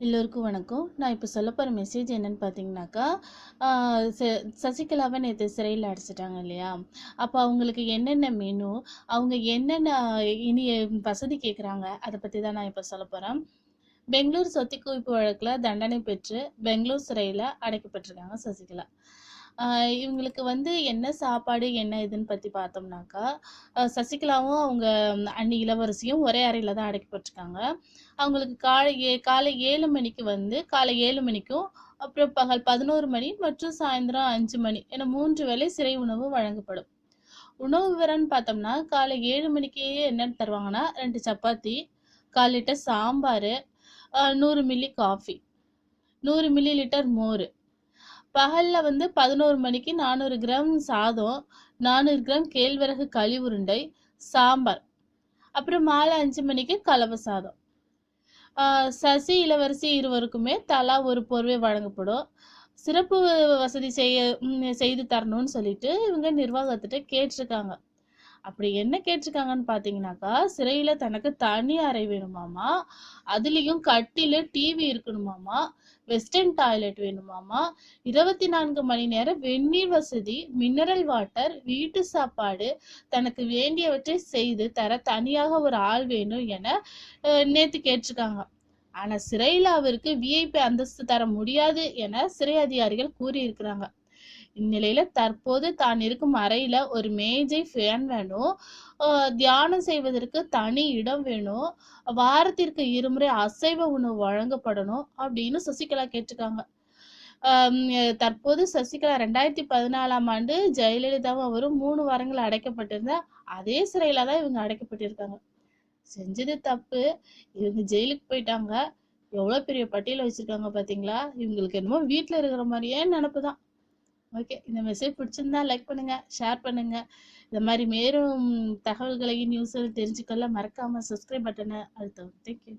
எல்லோருக்கும் வணக்கம். நான் இப்போ சொல்ல போகிற மெசேஜ் என்னன்னு பார்த்தீங்கன்னாக்கா, சசிகலாவை நேற்று சிறையில் அடைச்சிட்டாங்க இல்லையா? அப்போ அவங்களுக்கு என்னென்ன மெனு, அவங்க என்னென்ன இனி வசதி கேட்குறாங்க, அதை பற்றி தான் நான் இப்போ சொல்ல போகிறேன். பெங்களூர் சொத்து குவிப்பு வழக்கில் தண்டனை பெற்று பெங்களூர் சிறையில் அடைக்கப்பட்டிருக்காங்க சசிகலா. இவங்களுக்கு வந்து என்ன சாப்பாடு என்ன இதுன்னு பற்றி பார்த்தோம்னாக்கா, சசிகலாவும் அவங்க அண்ணி இளவரசியும் ஒரே அறையில் தான் அடைக்கப்பட்டிருக்காங்க. அவங்களுக்கு காலை 7 மணிக்கு வந்து காலை 7 மணிக்கும் அப்புறம் பகல் 11 மணி மற்றும் சாயந்தரம் 5 மணி என 3 வேளை சிறை உணவு வழங்கப்படும். உணவு விவரம்னு பார்த்தோம்னா காலை 7 மணிக்கு என்னன்னு தருவாங்கன்னா 2 chapati, 1/4 litre sambar, 100 milli coffee, 100 milli litre மோர். பகல்ல வந்து 11 மணிக்கு 400 கிராம் சாதம், 400 கிராம் கேழ்வரகு களி உருண்டை, சாம்பார். அப்புறம் மாலை 5 மணிக்கு கலவை சாதம். சசி இளவரசி இருவருக்குமே தலா ஒரு போர்வை வழங்கப்படும். சிறப்பு வசதி செய்து தரணும்னு சொல்லிட்டு இவங்க நிர்வாகத்திட்ட கேட்டிருக்காங்க. அப்படி என்ன கேட்டிருக்காங்கன்னு பார்த்தீங்கன்னாக்கா, சிறையில தனக்கு தனி அறை வேணுமாமா, அதுலயும் கட்டில டிவி இருக்கணுமாமா, வெஸ்டர்ன் டாய்லெட் வேணுமாமா, 24 மணி நேரம் வெந்நீர் வசதி, மினரல் வாட்டர், வீட்டு சாப்பாடு, தனக்கு வேண்டியவற்றை செய்து தர தனியாக ஒரு ஆள் வேணும் என நேத்து கேட்டிருக்காங்க. ஆனா சிறையில அவருக்கு விஐபி அந்தஸ்து தர முடியாது என சிறை அதிகாரிகள் கூறியிருக்கிறாங்க. இந்நிலையில தற்போது தான் இருக்கும் அறையில ஒரு மேஜை, ஃபேன் வேணும், தியானம் செய்வதற்கு தனி இடம் வேணும், வாரத்திற்கு 2 முறை அசைவ உணவு வழங்கப்படணும் அப்படின்னு சசிகலா கேட்டிருக்காங்க. தற்போது சசிகலா 2014ஆம் ஆண்டு ஜெயலலிதாவும் அவரும் 3 வாரங்கள் அடைக்கப்பட்டிருந்த அதே சிறையில தான் இவங்க அடைக்கப்பட்டிருக்காங்க. செஞ்சது தப்பு, இவங்க ஜெயிலுக்கு போயிட்டாங்க. எவ்வளவு பெரிய பட்டியல வச்சிருக்காங்க பாத்தீங்களா? இவங்களுக்கு என்னமோ வீட்டுல இருக்கிற மாதிரியே நினப்புதான். ஓகே, இந்த மெசேஜ் பிடிச்சிருந்தா லைக் பண்ணுங்க, ஷேர் பண்ணுங்க. இந்த மாதிரி மேலும் தகவல்களையும் நியூஸ் தெரிஞ்சுக்கொள்ள மறக்காம சப்ஸ்கிரைப் பட்டனை அழுத்தவும். தேங்க்யூ.